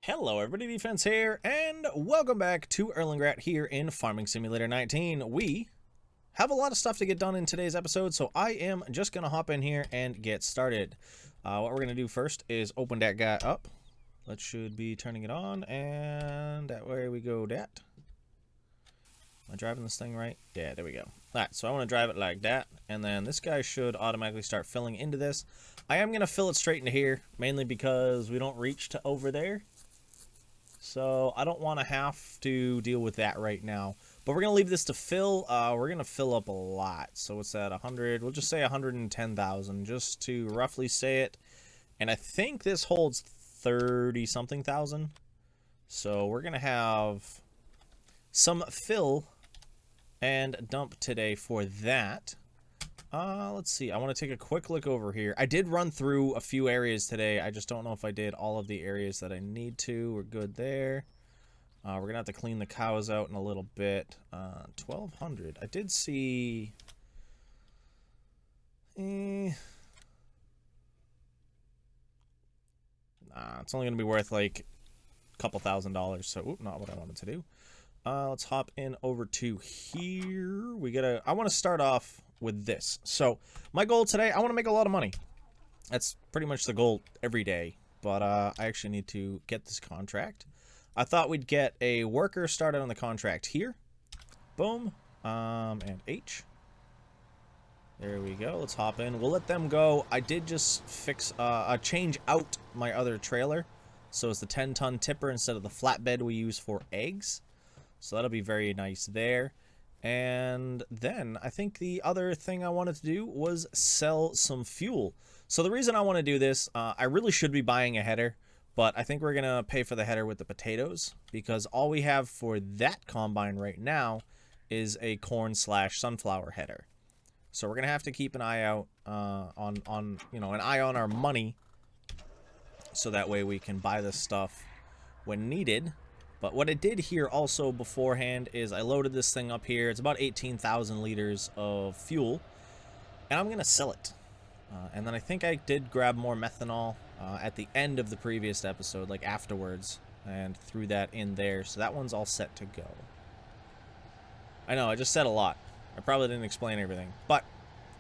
Hello everybody, Defense here, and welcome back to Erlengrat here in Farming Simulator 19. We have a lot of stuff to get done in today's episode, so I am just going to hop in here and get started. What we're going to do first is open that guy up. That should be turning it on, and that way we go that. Am I driving this thing right? Yeah, there we go. Alright, so I want to drive it like that, and then this guy should automatically start filling into this. I am going to fill it straight into here, mainly because we don't reach to over there. So I don't want to have to deal with that right now. But we're going to leave this to fill. We're going to fill up a lot. So it's at 100. We'll just say 110,000 just to roughly say it. And I think this holds 30-something thousand. So we're going to have some fill and dump today for that. Let's see. I want to take a quick look over here. I did run through a few areas today. I just don't know if I did all of the areas that I need to. We're good there. We're going to have to clean the cows out in a little bit. 1,200. I did see... Nah, it's only going to be worth like a couple $1,000. So, not what I wanted to do. Let's hop in over to here. I want to start off with this. So my goal today, I want to make a lot of money. That's pretty much the goal every day, but I actually need to get this contract. I thought we'd get a worker started on the contract here. Boom. And H. There we go. Let's hop in. We'll let them go. I did just change out my other trailer. So it's the 10-ton tipper instead of the flatbed we use for eggs. So that'll be very nice there. And then I think the other thing I wanted to do was sell some fuel. So the reason I want to do this, I really should be buying a header, but I think we're going to pay for the header with the potatoes because all we have for that combine right now is a corn/sunflower header. So we're going to have to keep an eye out on an eye on our money so that way we can buy this stuff when needed. But what I did here also beforehand is I loaded this thing up here. It's about 18,000 liters of fuel. And I'm going to sell it. And then I think I did grab more methanol at the end of the previous episode, like afterwards. And threw that in there. So that one's all set to go. I know, I just said a lot. I probably didn't explain everything. But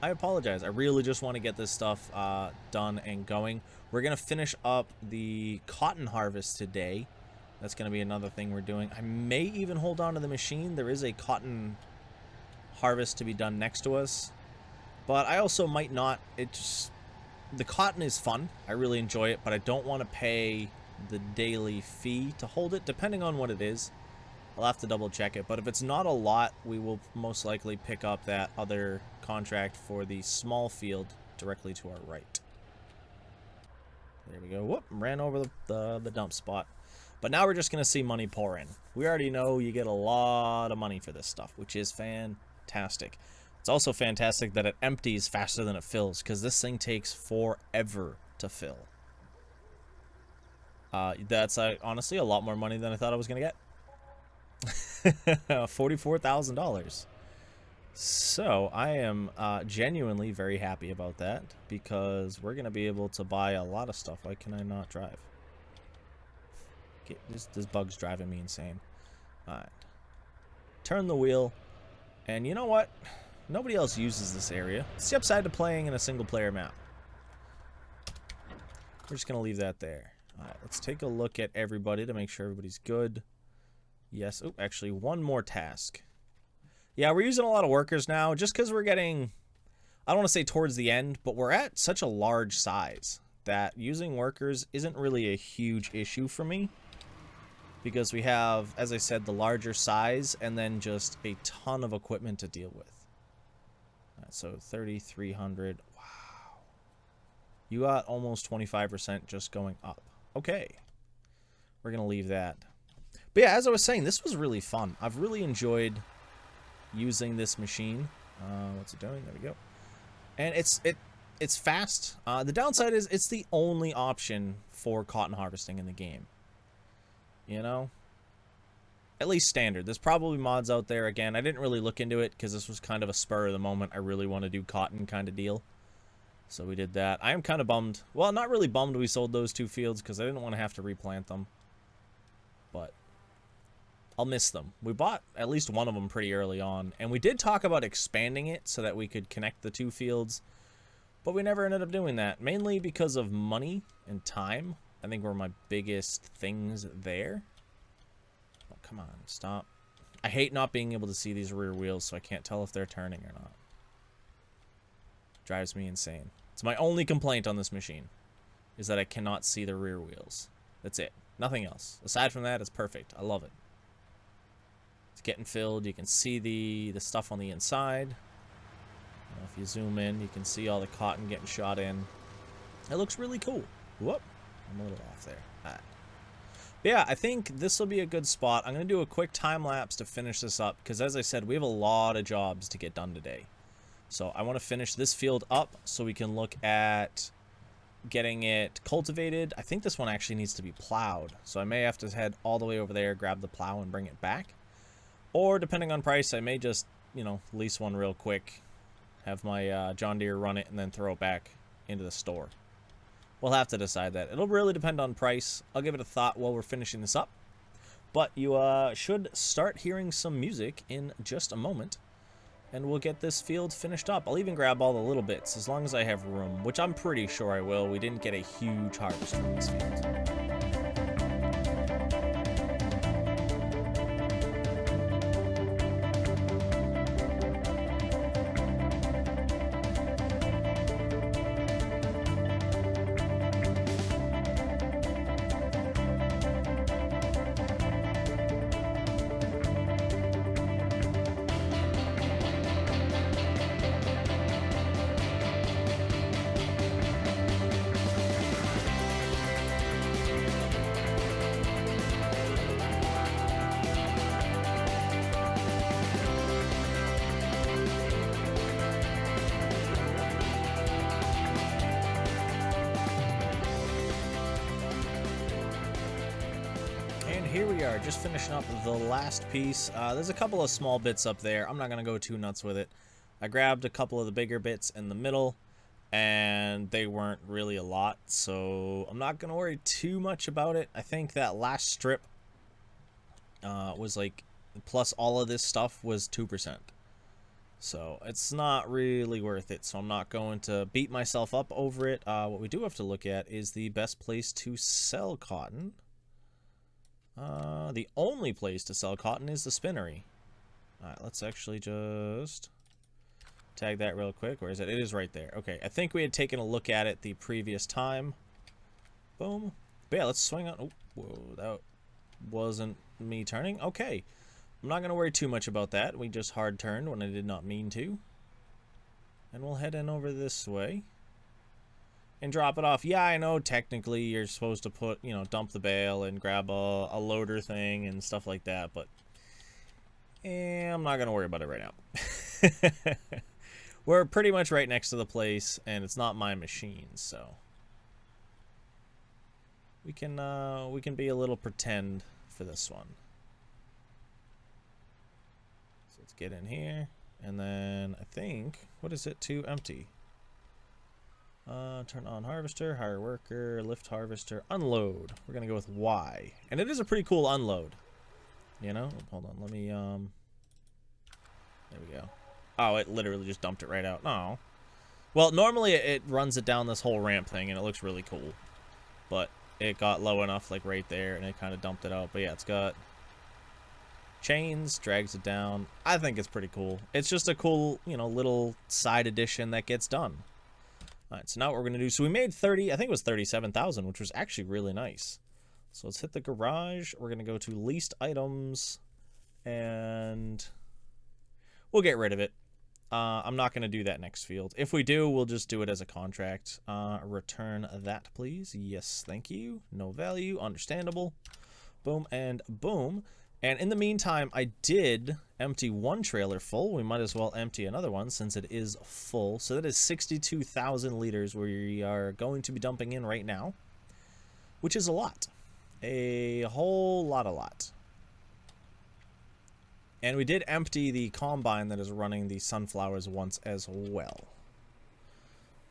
I apologize. I really just want to get this stuff done and going. We're going to finish up the cotton harvest today. That's going to be another thing we're doing. I may even hold on to the machine. There is a cotton harvest to be done next to us. But I also might not. The cotton is fun. I really enjoy it. But I don't want to pay the daily fee to hold it, depending on what it is. I'll have to double check it. But if it's not a lot, we will most likely pick up that other contract for the small field directly to our right. There we go. Whoop, ran over the dump spot. But now we're just going to see money pour in. We already know you get a lot of money for this stuff, which is fantastic. It's also fantastic that it empties faster than it fills, because this thing takes forever to fill. That's honestly a lot more money than I thought I was going to get. $44,000. So I am genuinely very happy about that, because we're going to be able to buy a lot of stuff. Why can I not drive? This bug's driving me insane. Alright. Turn the wheel. And you know what? Nobody else uses this area. It's the upside to playing in a single player map. We're just going to leave that there. Alright, let's take a look at everybody to make sure everybody's good. Yes. Oh, actually, one more task. Yeah, we're using a lot of workers now just because we're getting... I don't want to say towards the end, but we're at such a large size that using workers isn't really a huge issue for me. Because we have, as I said, the larger size and then just a ton of equipment to deal with. Right, so 3,300. Wow. You got almost 25% just going up. Okay. We're going to leave that. But yeah, as I was saying, this was really fun. I've really enjoyed using this machine. What's it doing? There we go. And it's fast. The downside is it's the only option for cotton harvesting in the game. You know, at least standard. There's probably mods out there. Again, I didn't really look into it because this was kind of a spur of the moment. I really want to do cotton kind of deal. So we did that. I am kind of bummed. Well, not really bummed we sold those two fields because I didn't want to have to replant them. but I'll miss them. We bought at least one of them pretty early on, and we did talk about expanding it so that we could connect the two fields, but we never ended up doing that, mainly because of money and time. I think were my biggest things there. Oh, come on, stop. I hate not being able to see these rear wheels, so I can't tell if they're turning or not. Drives me insane. It's my only complaint on this machine, is that I cannot see the rear wheels. That's it. Nothing else. Aside from that, it's perfect. I love it. It's getting filled. You can see the stuff on the inside. You know, if you zoom in, you can see all the cotton getting shot in. It looks really cool. Whoop. I'm a little off there. All right. But yeah, I think this will be a good spot. I'm going to do a quick time lapse to finish this up, because as I said, we have a lot of jobs to get done today. So I want to finish this field up so we can look at getting it cultivated. I think this one actually needs to be plowed, so I may have to head all the way over there, grab the plow, and bring it back. Or, depending on price, I may just, you know, lease one real quick, have my John Deere run it, and then throw it back into the store. We'll have to decide that. It'll really depend on price. I'll give it a thought while we're finishing this up. But you should start hearing some music in just a moment, and we'll get this field finished up. I'll even grab all the little bits, as long as I have room, which I'm pretty sure I will. We didn't get a huge harvest from this field. Here we are, just finishing up the last piece. There's a couple of small bits up there. I'm not going to go too nuts with it. I grabbed a couple of the bigger bits in the middle, and they weren't really a lot, so I'm not going to worry too much about it. I think that last strip was like, plus all of this stuff was 2%. So it's not really worth it, so I'm not going to beat myself up over it. What we do have to look at is the best place to sell cotton. The only place to sell cotton is the spinnery. Alright, let's actually just tag that real quick. Where is it? It is right there. Okay, I think we had taken a look at it the previous time. Boom. But yeah, let's swing on. Oh, whoa, that wasn't me turning. Okay. I'm not going to worry too much about that. We just hard turned when I did not mean to. And we'll head in over this way and drop it off. Yeah, I know technically you're supposed to put, you know, dump the bale and grab a loader thing and stuff like that, but I'm not going to worry about it right now. We're pretty much right next to the place, and it's not my machine, so we can be a little pretend for this one. So let's get in here, and then I think, what is it to empty? Turn on harvester, hire worker, lift harvester, unload. We're gonna go with Y, and it is a pretty cool unload. You know, hold on, let me there we go. Oh, it literally just dumped it right out. Oh, well, normally it runs it down this whole ramp thing, and it looks really cool, but it got low enough, like right there, and it kind of dumped it out. But yeah, it's got chains, drags it down. I think it's pretty cool. It's just a cool, you know, little side addition that gets done. Alright, so now what we're going to do, so we made 30, I think it was 37,000, which was actually really nice. So let's hit the garage. We're going to go to leased items, and we'll get rid of it. I'm not going to do that next field. If we do, we'll just do it as a contract. Return that, please. Yes, thank you. No value. Understandable. Boom and boom. And in the meantime, I did empty one trailer full. We might as well empty another one since it is full. So that is 62,000 liters we are going to be dumping in right now, which is a lot. A whole lot. And we did empty the combine that is running the sunflowers once as well.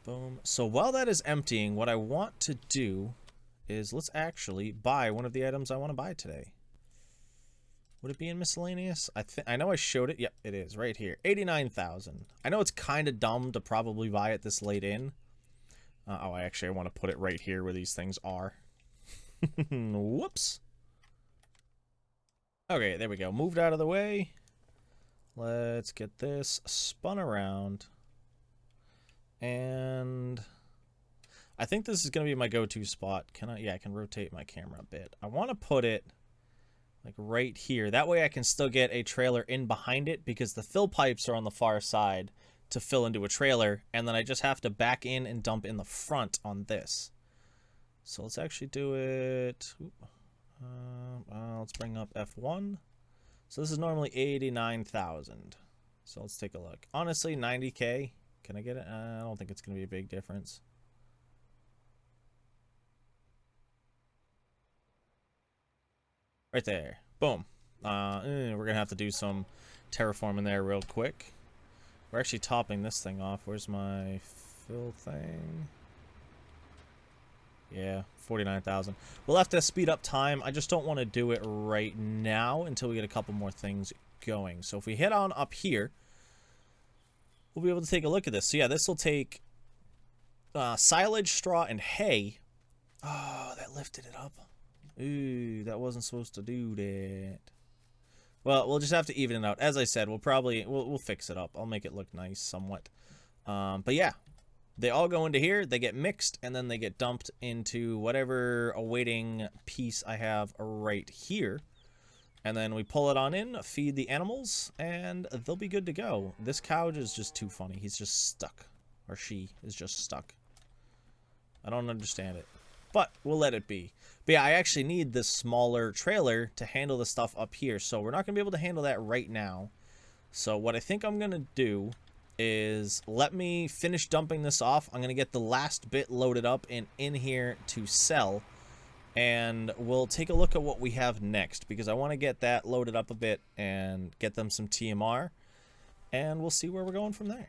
Boom. So while that is emptying, what I want to do is let's actually buy one of the items I want to buy today. Would it be in miscellaneous? I know I showed it. Yep, it is right here. 89,000. I know it's kind of dumb to probably buy it this late in. Oh, I want to put it right here where these things are. Whoops. Okay, there we go. Moved out of the way. Let's get this spun around. And I think this is going to be my go-to spot. Can I? Yeah, I can rotate my camera a bit. I want to put it like right here. That way I can still get a trailer in behind it because the fill pipes are on the far side to fill into a trailer, and then I just have to back in and dump in the front on this. So let's actually do it. Let's bring up F1. So this is normally 89,000. So let's take a look. Honestly, 90K. Can I get it? I don't think it's going to be a big difference. Right there. Boom. We're going to have to do some terraforming there real quick. We're actually topping this thing off. Where's my fill thing? Yeah, 49,000. We'll have to speed up time. I just don't want to do it right now until we get a couple more things going. So if we head on up here, we'll be able to take a look at this. So yeah, this will take silage, straw, and hay. Oh, that lifted it up. Ooh, that wasn't supposed to do that. Well, we'll just have to even it out. As I said, we'll fix it up. I'll make it look nice somewhat. But yeah, they all go into here, they get mixed, and then they get dumped into whatever awaiting piece I have right here. And then we pull it on in, feed the animals, and they'll be good to go. This cow is just too funny. He's just stuck. Or she is just stuck. I don't understand it. But we'll let it be. But yeah, I actually need this smaller trailer to handle the stuff up here. So we're not going to be able to handle that right now. So what I think I'm going to do is let me finish dumping this off. I'm going to get the last bit loaded up and in here to sell. And we'll take a look at what we have next, because I want to get that loaded up a bit and get them some TMR. And we'll see where we're going from there.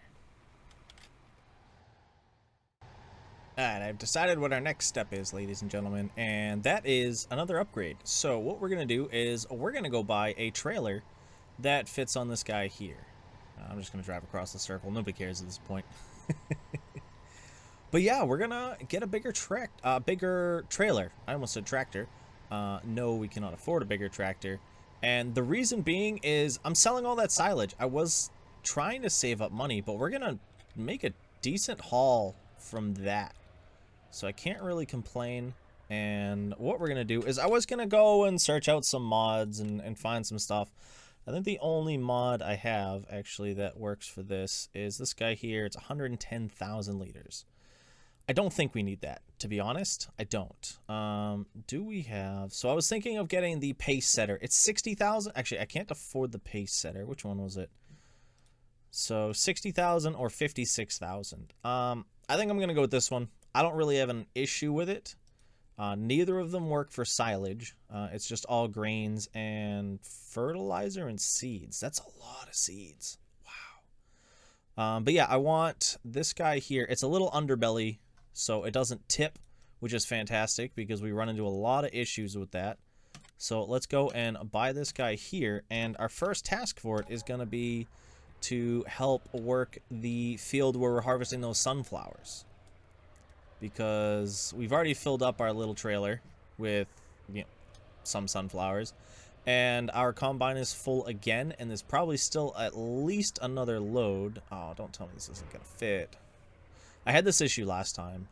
Alright, I've decided what our next step is, ladies and gentlemen, and that is another upgrade. So what we're going to do is we're going to go buy a trailer that fits on this guy here. I'm just going to drive across the circle. Nobody cares at this point. But yeah, we're going to get a bigger trailer. I almost said tractor. No, we cannot afford a bigger tractor. And the reason being is I'm selling all that silage. I was trying to save up money, but we're going to make a decent haul from that. So I can't really complain. And what we're going to do is I was going to go and search out some mods and find some stuff. I think the only mod I have actually that works for this is this guy here. It's 110,000 liters. I don't think we need that, to be honest. I don't. Do we have... So I was thinking of getting the pace setter. It's 60,000. Actually, I can't afford the pace setter. Which one was it? So 60,000 or 56,000. I think I'm going to go with this one. I don't really have an issue with it. Neither of them work for silage. It's just all grains and fertilizer and seeds. That's a lot of seeds. Wow. But yeah, I want this guy here. It's a little underbelly, so it doesn't tip, which is fantastic because we run into a lot of issues with that. So let's go and buy this guy here. And our first task for it is going to be to help work the field where we're harvesting those sunflowers. Because we've already filled up our little trailer with, you know, some sunflowers. And our combine is full again, and there's probably still at least another load. Oh, don't tell me this isn't going to fit. I had this issue last time.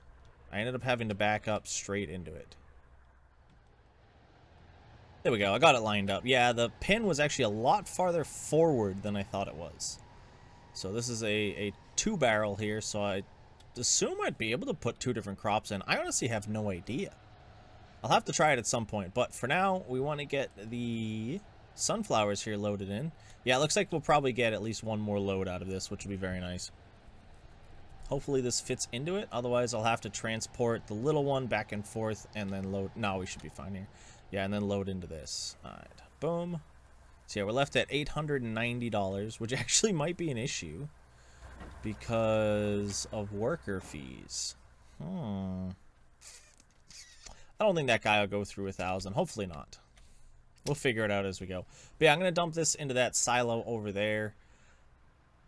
I ended up having to back up straight into it. There we go. I got it lined up. Yeah, the pin was actually a lot farther forward than I thought it was. So this is a two-barrel here, so I assume I'd be able to put two different crops in. I honestly have no idea. I'll have to try it at some point, but for now, we want to get the sunflowers here loaded in. Yeah, it looks like we'll probably get at least one more load out of this, which will be very nice. Hopefully this fits into it. Otherwise, I'll have to transport the little one back and forth and then load. No, we should be fine here. Yeah, and then load into this. All right, boom. So yeah, we're left at $890, which actually might be an issue because of worker fees. I don't think that guy will go through 1,000. Hopefully not. We'll figure it out as we go. But yeah, I'm going to dump this into that silo over there.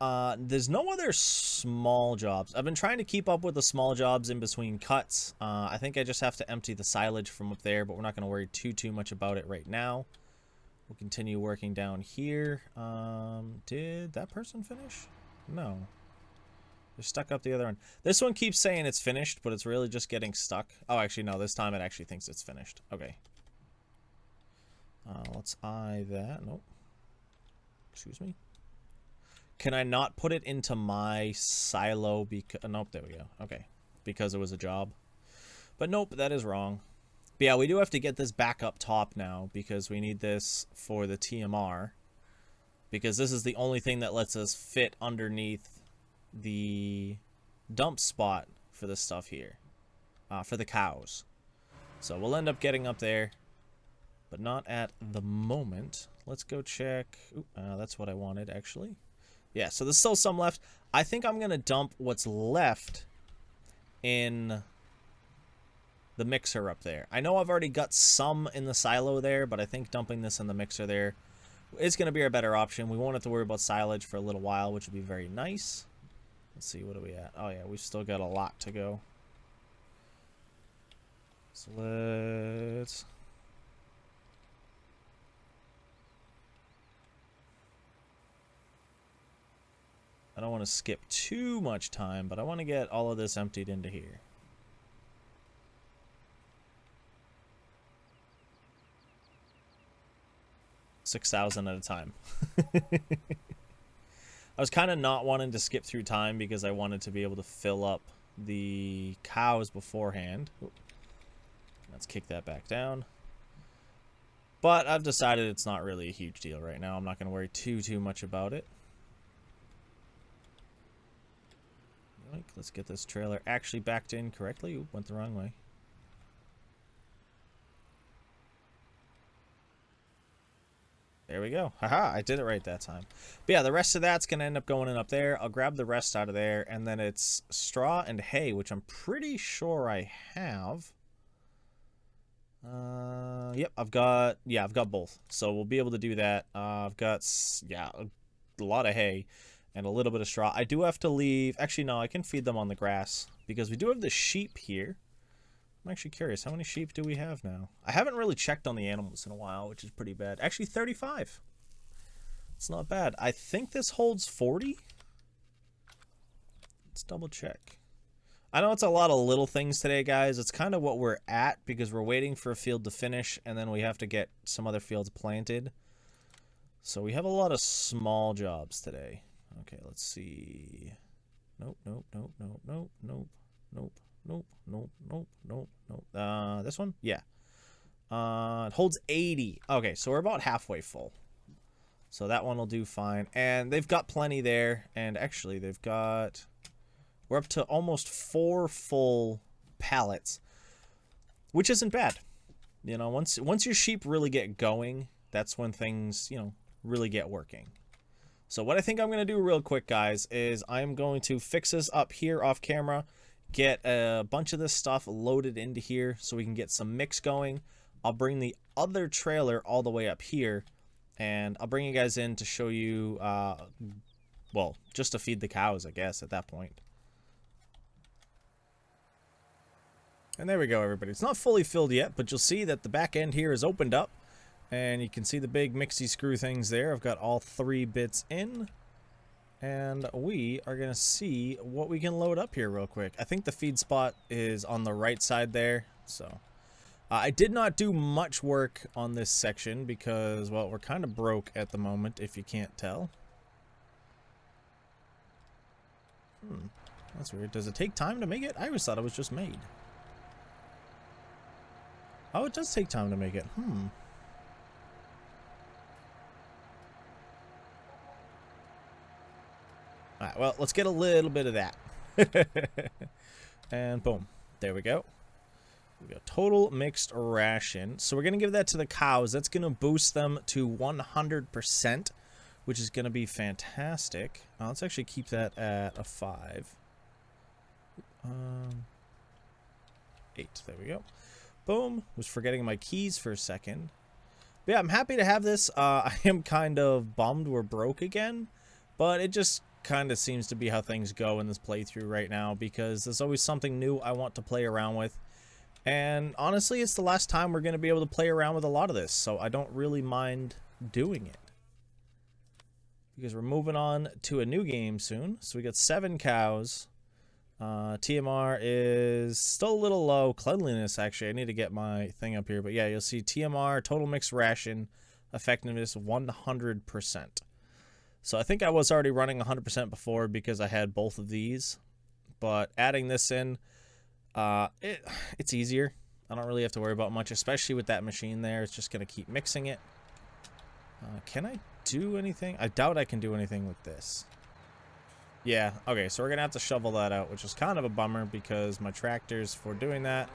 There's no other small jobs. I've been trying to keep up with the small jobs in between cuts. I think I just have to empty the silage from up there, but we're not going to worry too much about it right now. We'll continue working down here. Did that person finish? No. They're stuck up the other end. This one keeps saying it's finished, but it's really just getting stuck. Oh, actually, no. This time it actually thinks it's finished. Okay. Let's eye that. Nope. Excuse me. Can I not put it into my silo because... nope, there we go. Okay. Because it was a job. But nope, that is wrong. But yeah, we do have to get this back up top now because we need this for the TMR. Because this is the only thing that lets us fit underneath the dump spot for this stuff here. For the cows. So we'll end up getting up there. But not at the moment. Let's go check. Ooh, that's what I wanted, actually. Yeah, so there's still some left. I think I'm going to dump what's left in the mixer up there. I know I've already got some in the silo there, but I think dumping this in the mixer there is going to be our better option. We won't have to worry about silage for a little while, which would be very nice. Let's see, what are we at? Oh, yeah, we've still got a lot to go. So let's... I don't want to skip too much time, but I want to get all of this emptied into here. $6,000 at a time. I was kind of not wanting to skip through time because I wanted to be able to fill up the cows beforehand. Ooh. Let's kick that back down. But I've decided it's not really a huge deal right now. I'm not going to worry too much about it. Let's get this trailer actually backed in correctly. Ooh, went the wrong way. There we go. Haha, I did it right that time. But yeah, the rest of that's going to end up going in up there. I'll grab the rest out of there. And then it's straw and hay, which I'm pretty sure I have. Yep, I've got both. So we'll be able to do that. I've got, yeah, a lot of hay. And a little bit of straw. I do have to leave... Actually, no, I can feed them on the grass. Because we do have the sheep here. I'm actually curious. How many sheep do we have now? I haven't really checked on the animals in a while, which is pretty bad. Actually, 35. It's not bad. I think this holds 40. Let's double check. I know it's a lot of little things today, guys. It's kind of what we're at because we're waiting for a field to finish. And then we have to get some other fields planted. So we have a lot of small jobs today. Okay, let's see. Nope. This one? Yeah. It holds 80. Okay, so we're about halfway full. So that one will do fine. And they've got plenty there. And actually, they've got... We're up to almost 4 full pallets. Which isn't bad. You know, once your sheep really get going, that's when things, you know, really get working. So what I think I'm going to do real quick, guys, is I'm going to fix this up here off camera, get a bunch of this stuff loaded into here so we can get some mix going. I'll bring the other trailer all the way up here, and I'll bring you guys in to show you, well, just to feed the cows, I guess, at that point. And there we go, everybody. It's not fully filled yet, but you'll see that the back end here is opened up. And you can see the big mixy screw things there. I've got all 3 bits in. And we are going to see what we can load up here real quick. I think the feed spot is on the right side there. So I did not do much work on this section because, well, we're kind of broke at the moment, if you can't tell. That's weird. Does it take time to make it? I always thought it was just made. Oh, it does take time to make it. Alright, well, let's get a little bit of that. And boom. There we go. We got total mixed ration. So we're going to give that to the cows. That's going to boost them to 100%, which is going to be fantastic. Let's actually keep that at a 5. 8. There we go. Boom. Was forgetting my keys for a second. But yeah, I'm happy to have this. I am kind of bummed we're broke again, but it just kind of seems to be how things go in this playthrough right now, because there's always something new I want to play around with. And honestly, it's the last time we're going to be able to play around with a lot of this, so I don't really mind doing it. Because we're moving on to a new game soon. So we got 7 cows. TMR is still a little low. Cleanliness, actually, I need to get my thing up here. But yeah, you'll see TMR, total mixed ration, effectiveness 100%. So I think I was already running 100% before because I had both of these. But adding this in, it's easier. I don't really have to worry about much, especially with that machine there. It's just going to keep mixing it. Can I do anything? I doubt I can do anything with this. Yeah, okay, so we're going to have to shovel that out, which is kind of a bummer because my tractors for doing that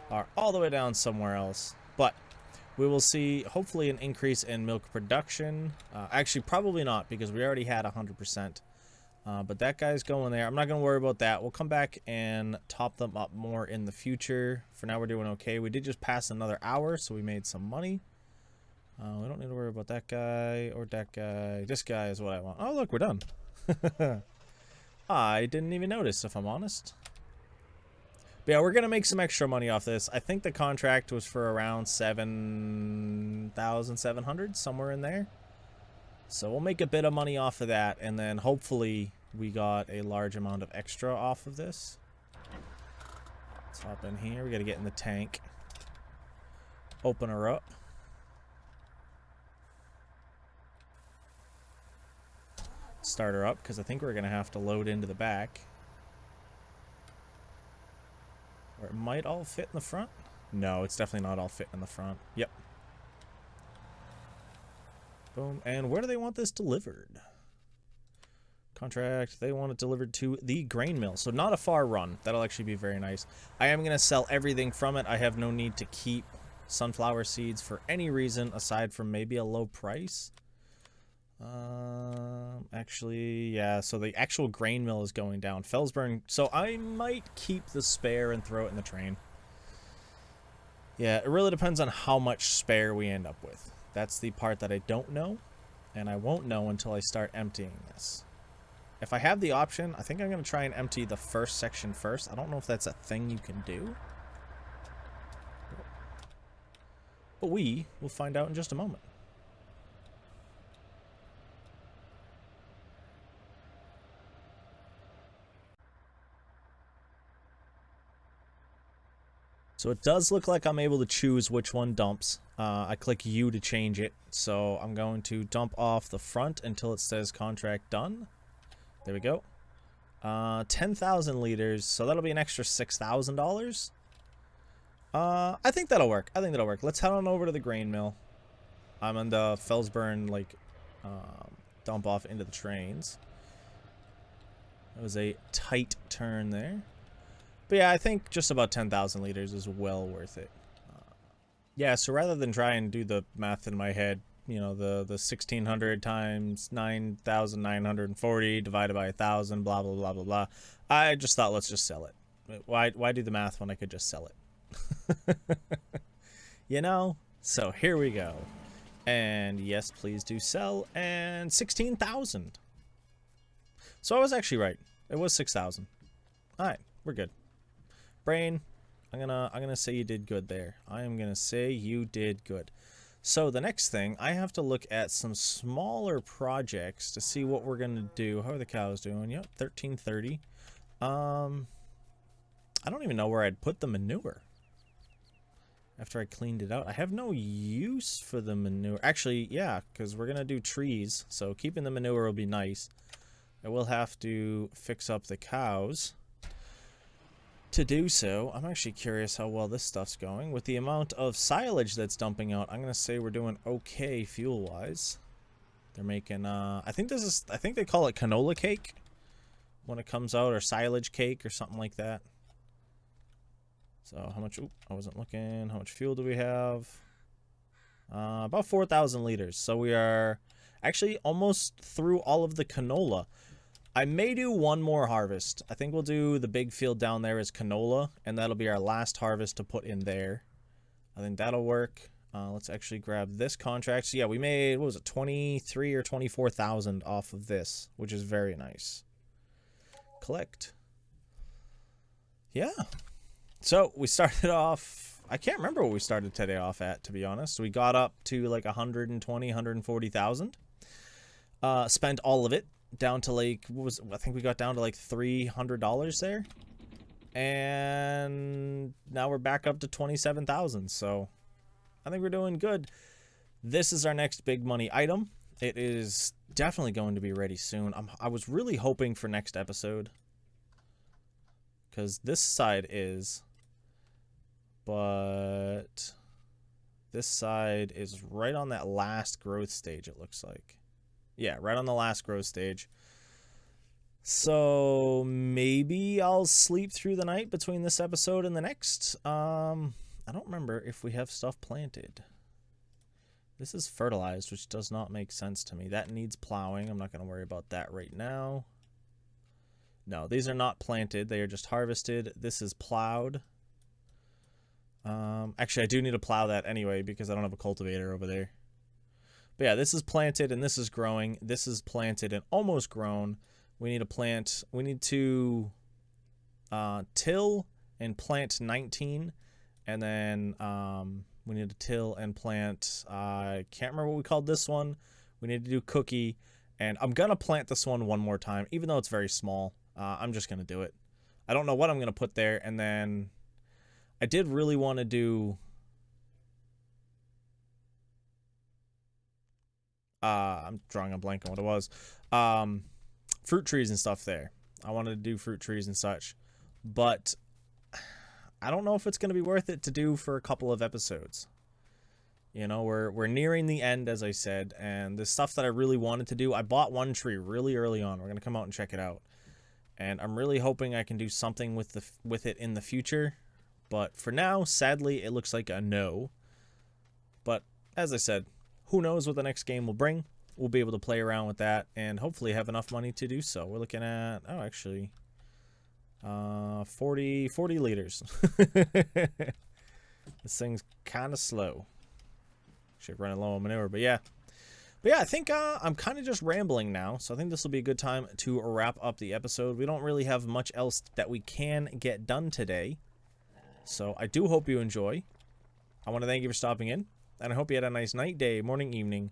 are all the way down somewhere else. But we will see, hopefully, an increase in milk production. Actually, probably not, because we already had 100%. But that guy's going there. I'm not going to worry about that. We'll come back and top them up more in the future. For now, we're doing okay. We did just pass another hour, so we made some money. We don't need to worry about that guy or that guy. This guy is what I want. Oh, look, we're done. I didn't even notice, if I'm honest. But yeah, we're going to make some extra money off this. I think the contract was for around 7,700, somewhere in there. So we'll make a bit of money off of that, and then hopefully we got a large amount of extra off of this. Let's hop in here. We got to get in the tank. Open her up. Start her up, because I think we're going to have to load into the back. Or it might all fit in the front. No, it's definitely not all fit in the front. Yep. Boom. And where do they want this delivered? Contract. They want it delivered to the grain mill. So not a far run. That'll actually be very nice. I am going to sell everything from it. I have no need to keep sunflower seeds for any reason aside from maybe a low price. Actually, yeah, so the actual grain mill is going down. Felsburn, so I might keep the spare and throw it in the train. Yeah, it really depends on how much spare we end up with. That's the part that I don't know, and I won't know until I start emptying this. If I have the option, I think I'm going to try and empty the first section first. I don't know if that's a thing you can do. But we will find out in just a moment. So it does look like I'm able to choose which one dumps. I click U to change it. So I'm going to dump off the front until it says contract done. There we go. 10,000 liters. So that'll be an extra $6,000. I think that'll work. Let's head on over to the grain mill. I'm on the Felsburn, like, dump off into the trains. That was a tight turn there. But yeah, I think just about 10,000 liters is well worth it. Yeah, so rather than try and do the math in my head, you know, the 1,600 times 9,940 divided by 1,000, blah, blah, blah, blah, blah. I just thought, let's just sell it. Why do the math when I could just sell it? You know? So here we go. And yes, please do sell. And 16,000. So I was actually right. It was 6,000. All right, we're good. Brain, I'm gonna say you did good there. I am gonna say you did good. So the next thing, I have to look at some smaller projects to see what we're gonna do. How are the cows doing? Yep, 1330. I don't even know where I'd put the manure after I cleaned it out. I have no use for the manure. Actually, yeah, because we're gonna do trees, so keeping the manure will be nice. I will have to fix up the cows to do so. I'm actually curious how well this stuff's going. With the amount of silage that's dumping out, I'm going to say we're doing okay fuel-wise. They're making, I think they call it canola cake when it comes out, or silage cake or something like that. So how much, I wasn't looking. How much fuel do we have? About 4,000 liters. So we are actually almost through all of the canola. I may do one more harvest. I think we'll do the big field down there as canola, and that'll be our last harvest to put in there. I think that'll work. Let's actually grab this contract. So yeah, we made, what was it, 23 or 24,000 off of this, which is very nice. Collect. Yeah. So we started off, I can't remember what we started today off at, to be honest. We got up to like 120, 140,000. Spent all of it down to like, what was, I think we got down to like $300 there. And now we're back up to 27,000. So I think we're doing good. This is our next big money item. It is definitely going to be ready soon. I was really hoping for next episode, because this side is, but this side is right on that last growth stage, it looks like. Yeah, right on the last growth stage. So maybe I'll sleep through the night between this episode and the next. I don't remember if we have stuff planted. This is fertilized, which does not make sense to me. That needs plowing. I'm not going to worry about that right now. No, these are not planted. They are just harvested. This is plowed. Actually, I do need to plow that anyway because I don't have a cultivator over there. But yeah, this is planted and this is growing. This is planted and almost grown. We need to plant. We need to till and plant 19. And then we need to till and plant, I can't remember what we called this one. We need to do cookie. And I'm going to plant this one more time, even though it's very small. I'm just going to do it. I don't know what I'm going to put there. And then I did really want to do... I'm drawing a blank on what it was. Fruit trees and stuff there. I wanted to do fruit trees and such. But I don't know if it's going to be worth it to do for a couple of episodes. You know, we're nearing the end, as I said, and the stuff that I really wanted to do, I bought one tree really early on. We're going to come out and check it out. And I'm really hoping I can do something with it in the future. But for now, sadly, it looks like a no. But as I said, who knows what the next game will bring. We'll be able to play around with that and hopefully have enough money to do so. We're looking at, oh, actually, 40 liters. This thing's kind of slow. Should run low on manure, but yeah. But yeah, I think I'm kind of just rambling now, so I think this will be a good time to wrap up the episode. We don't really have much else that we can get done today, so I do hope you enjoy. I want to thank you for stopping in, and I hope you had a nice night, day, morning, evening,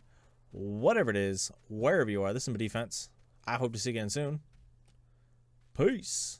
whatever it is, wherever you are. This is my defense. I hope to see you again soon. Peace.